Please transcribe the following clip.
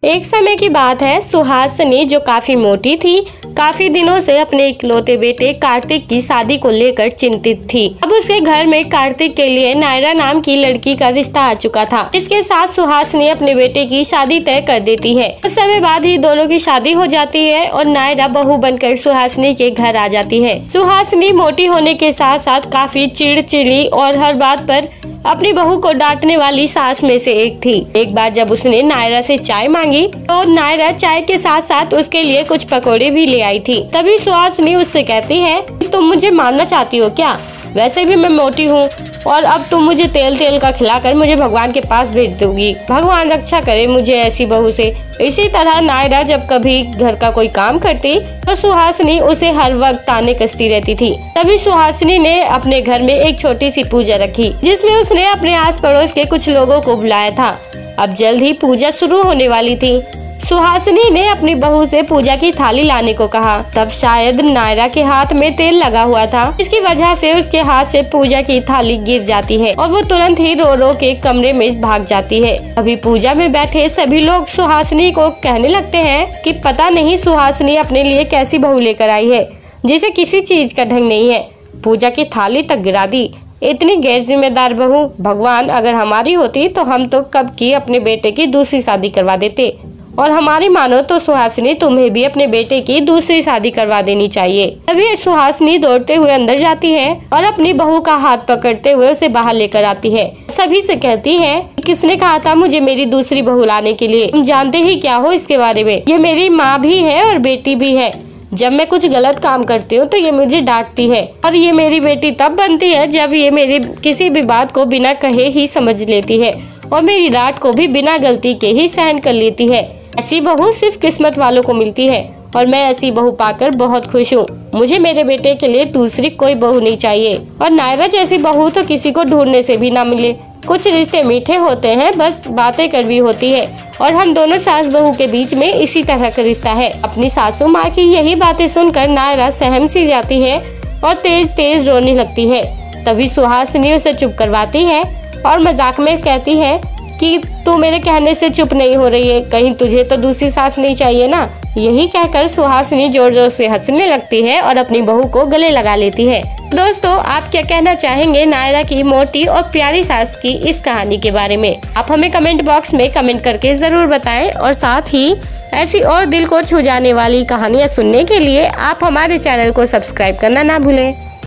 एक समय की बात है, सुहासिनी जो काफी मोटी थी, काफी दिनों से अपने इकलौते बेटे कार्तिक की शादी को लेकर चिंतित थी। अब उसके घर में कार्तिक के लिए नायरा नाम की लड़की का रिश्ता आ चुका था। इसके साथ सुहासिनी अपने बेटे की शादी तय कर देती है। कुछ समय बाद ही दोनों की शादी हो जाती है और नायरा बहू बनकर सुहासिनी के घर आ जाती है। सुहासिनी मोटी होने के साथ साथ काफी चिड़चिड़ी और हर बात पर अपनी बहू को डांटने वाली सास में से एक थी। एक बार जब उसने नायरा से चाय मांगी तो नायरा चाय के साथ साथ उसके लिए कुछ पकौड़े भी ले आई थी। तभी सुहासिनी उससे कहती है, तुम मुझे मारना चाहती हो क्या? वैसे भी मैं मोटी हूँ और अब तुम मुझे तेल का खिलाकर मुझे भगवान के पास भेज दोगी। भगवान रक्षा करे मुझे ऐसी बहू से। इसी तरह नायरा जब कभी घर का कोई काम करती तो सुहासिनी उसे हर वक्त ताने कसती रहती थी। तभी सुहासिनी ने अपने घर में एक छोटी सी पूजा रखी, जिसमें उसने अपने आस पड़ोस के कुछ लोगों को बुलाया था। अब जल्द ही पूजा शुरू होने वाली थी। सुहासिनी ने अपनी बहू से पूजा की थाली लाने को कहा। तब शायद नायरा के हाथ में तेल लगा हुआ था, इसकी वजह से उसके हाथ से पूजा की थाली गिर जाती है और वो तुरंत ही रो रो के कमरे में भाग जाती है। अभी पूजा में बैठे सभी लोग सुहासिनी को कहने लगते हैं कि पता नहीं सुहासिनी अपने लिए कैसी बहू लेकर आई है, जिसे किसी चीज का ढंग नहीं है। पूजा की थाली तक गिरा दी। इतनी गैर जिम्मेदार बहू, भगवान अगर हमारी होती तो हम तो कब की अपने बेटे की दूसरी शादी करवा देते। और हमारी मानो तो सुहासिनी तुम्हें भी अपने बेटे की दूसरी शादी करवा देनी चाहिए। तभी सुहासिनी दौड़ते हुए अंदर जाती है और अपनी बहू का हाथ पकड़ते हुए उसे बाहर लेकर आती है। सभी से कहती है, किसने कहा था मुझे मेरी दूसरी बहू लाने के लिए? तुम जानते ही क्या हो इसके बारे में? ये मेरी माँ भी है और बेटी भी है। जब मैं कुछ गलत काम करती हूँ तो ये मुझे डांटती है और ये मेरी बेटी तब बनती है जब ये मेरी किसी भी बात को बिना कहे ही समझ लेती है और मेरी डांट को भी बिना गलती के ही सहन कर लेती है। ऐसी बहू सिर्फ किस्मत वालों को मिलती है और मैं ऐसी बहू पाकर बहुत खुश हूँ। मुझे मेरे बेटे के लिए दूसरी कोई बहू नहीं चाहिए और नायरा जैसी बहू तो किसी को ढूंढने से भी ना मिले। कुछ रिश्ते मीठे होते हैं, बस बातें कड़वी होती है और हम दोनों सास बहू के बीच में इसी तरह का रिश्ता है। अपनी सासू माँ की यही बातें सुनकर नायरा सहम सी जाती है और तेज तेज रोने लगती है। तभी सुहासिनी उसे चुप करवाती है और मजाक में कहती है कि तू मेरे कहने से चुप नहीं हो रही है, कहीं तुझे तो दूसरी सास नहीं चाहिए ना? यही कहकर सुहासिनी जोर जोर से हंसने लगती है और अपनी बहू को गले लगा लेती है। दोस्तों, आप क्या कहना चाहेंगे नायरा की मोटी और प्यारी सास की इस कहानी के बारे में? आप हमें कमेंट बॉक्स में कमेंट करके जरूर बताएं और साथ ही ऐसी और दिल को छू जाने वाली कहानियाँ सुनने के लिए आप हमारे चैनल को सब्सक्राइब करना ना भूलें।